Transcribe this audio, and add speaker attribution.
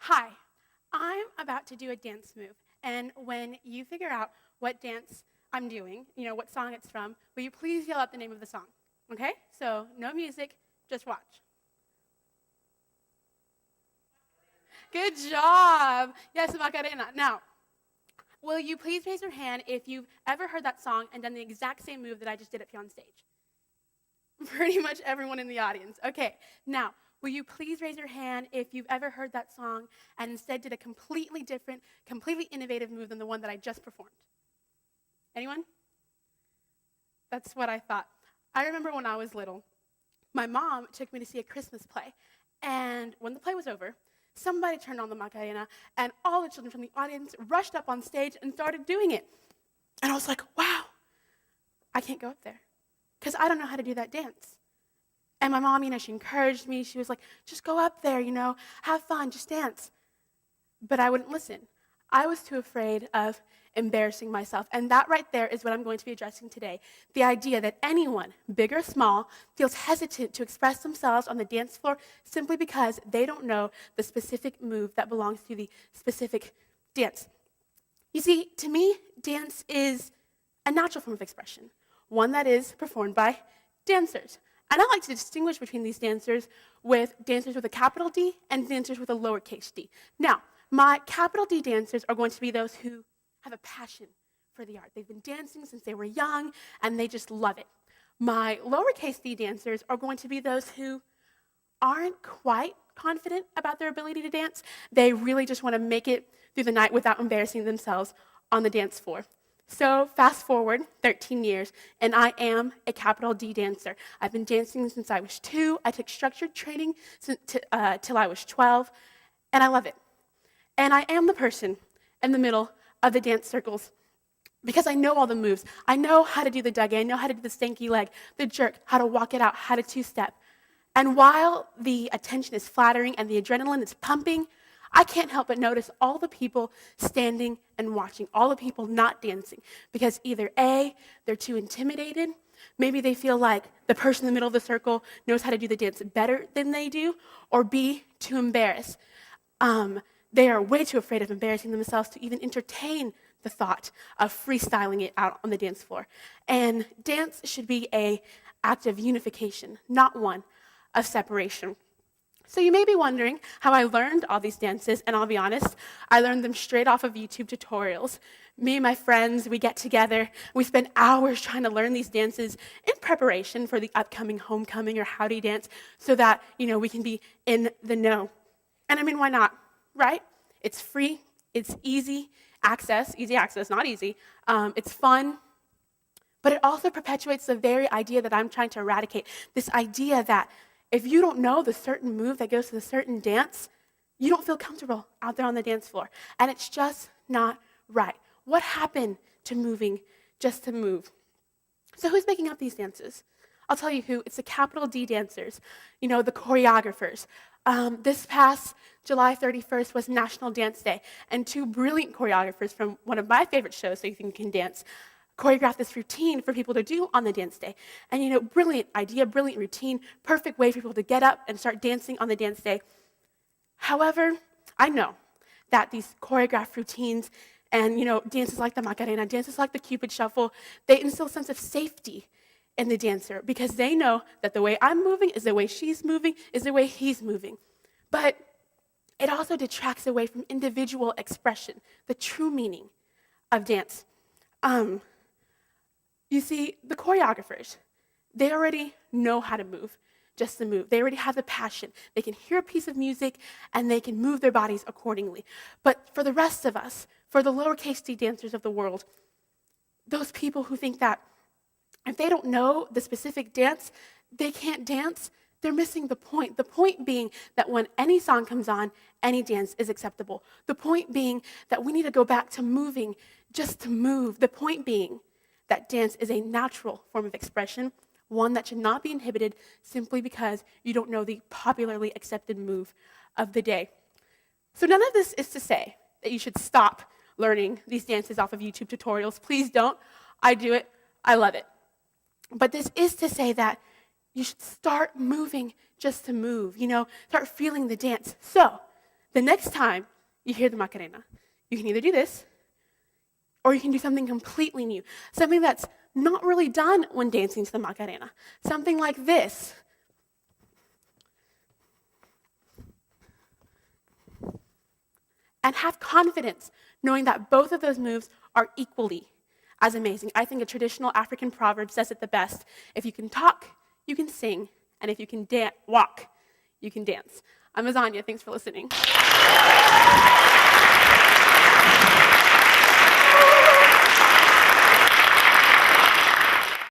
Speaker 1: Hi, I'm about to do a dance move, and when you figure out what dance I'm doing, what song it's from, will you please yell out the name of the song? Okay? So, no music, just watch. Good job! Yes, Macarena. Now, will you please raise your hand if you've ever heard that song and done the exact same move that I just did up here on stage? Pretty much everyone in the audience. Okay, now, will you please raise your hand if you've ever heard that song and instead did a completely different, completely innovative move than the one that I just performed? Anyone? That's what I thought. I remember when I was little, my mom took me to see a Christmas play. And when the play was over, somebody turned on the Macarena, and all the children from the audience rushed up on stage and started doing it. And I was like, wow, I can't go up there because I don't know how to do that dance. And my mom, she encouraged me. She was like, just go up there, have fun, just dance. But I wouldn't listen. I was too afraid of embarrassing myself. And that right there is what I'm going to be addressing today. The idea that anyone, big or small, feels hesitant to express themselves on the dance floor simply because they don't know the specific move that belongs to the specific dance. You see, to me, dance is a natural form of expression, one that is performed by dancers. And I like to distinguish between these dancers with dancers with a capital D and dancers with a lowercase d. Now, my capital D dancers are going to be those who have a passion for the art. They've been dancing since they were young, and they just love it. My lowercase d dancers are going to be those who aren't quite confident about their ability to dance. They really just want to make it through the night without embarrassing themselves on the dance floor. So fast forward 13 years, and I am a capital D dancer. I've been dancing since I was 2. I took structured training till I was 12, and I love it. And I am the person in the middle of the dance circles because I know all the moves. I know how to do the dougie. I know how to do the stanky leg, the jerk, how to walk it out, how to two-step. And while the attention is flattering and the adrenaline is pumping, I can't help but notice all the people standing and watching, all the people not dancing, because either A, they're too intimidated, maybe they feel like the person in the middle of the circle knows how to do the dance better than they do, or B, too embarrassed. They are way too afraid of embarrassing themselves to even entertain the thought of freestyling it out on the dance floor. And dance should be an act of unification, not one of separation. So you may be wondering how I learned all these dances, and I'll be honest, I learned them straight off of YouTube tutorials. Me and my friends, we get together, we spend hours trying to learn these dances in preparation for the upcoming homecoming or howdy dance so that, we can be in the know. And I mean, why not, right? It's free, it's easy access, not easy. It's fun, but it also perpetuates the very idea that I'm trying to eradicate, this idea that if you don't know the certain move that goes to the certain dance, you don't feel comfortable out there on the dance floor. And it's just not right. What happened to moving just to move? So who's making up these dances? I'll tell you who. It's the capital D dancers, the choreographers. This past July 31st was National Dance Day, and 2 brilliant choreographers from one of my favorite shows, So You Think You Can Dance, choreographed this routine for people to do on the dance day. And brilliant idea, brilliant routine, perfect way for people to get up and start dancing on the dance day. However, I know that these choreographed routines and dances like the Macarena, dances like the Cupid Shuffle, they instill a sense of safety in the dancer because they know that the way I'm moving is the way she's moving, is the way he's moving. But it also detracts away from individual expression, the true meaning of dance. You see, the choreographers, they already know how to move, just to move. They already have the passion. They can hear a piece of music, and they can move their bodies accordingly. But for the rest of us, for the lowercase d dancers of the world, those people who think that if they don't know the specific dance, they can't dance, they're missing the point. The point being that when any song comes on, any dance is acceptable. The point being that we need to go back to moving just to move. The point being that dance is a natural form of expression, one that should not be inhibited simply because you don't know the popularly accepted move of the day. So none of this is to say that you should stop learning these dances off of YouTube tutorials. Please don't. I do it. I love it. But this is to say that you should start moving just to move, start feeling the dance. So the next time you hear the Macarena, you can either do this, or you can do something completely new, something that's not really done when dancing to the Macarena, something like this. And have confidence knowing that both of those moves are equally as amazing. I think a traditional African proverb says it the best. If you can talk, you can sing, and if you can walk, you can dance. I'm Azania. Thanks for listening.